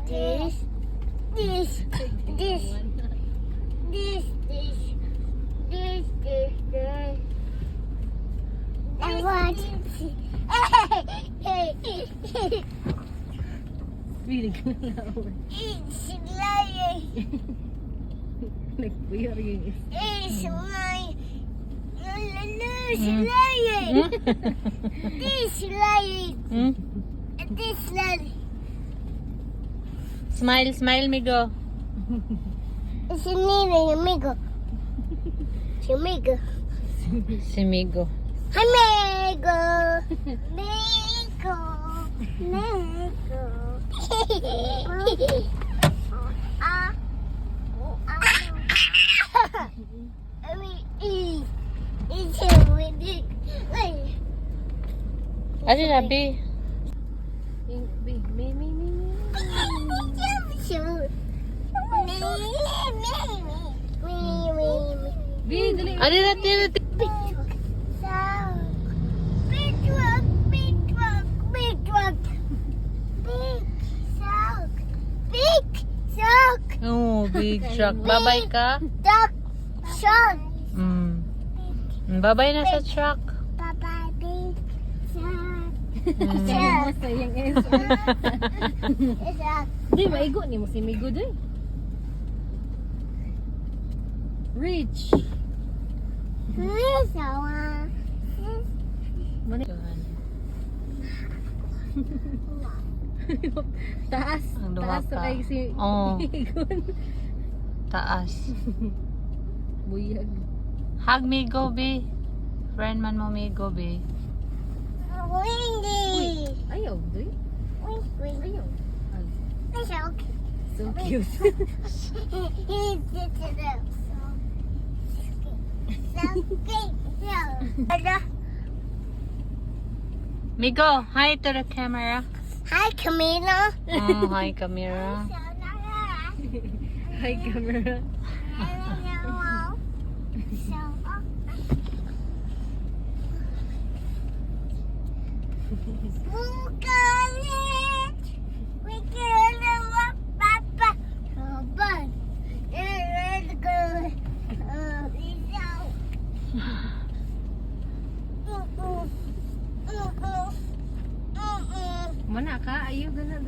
this, this, this, this, this, this, this. I want Really good lawan. it's lying. Nagpuyar yung isa. It's my it's lying. This lying. This lying. Smile, smile, Migo. It's a name, amigo. It's amigo. Si Migo. Amigo. Amigo. Amigo. Ah. I mean, it's a windy. Ano sabi? Me. Bi, dali. Ano natin? Oh, big truck. Babay ka? Babay na sa truck. Basta yung isa. Di, maigo ni mo si Migo doy. Rich. Taas. Ang duha Taas pa. ay si Oo. Migon. Taas. Buyag. Hug Migo, be. Friend man mo Migo, be. Ayaw, doy. Ayaw. So cute. Migo, hi to the camera. Hi, Camila. Oh, hi camera. Hi, camera. Mana ka? Ayaw, gana.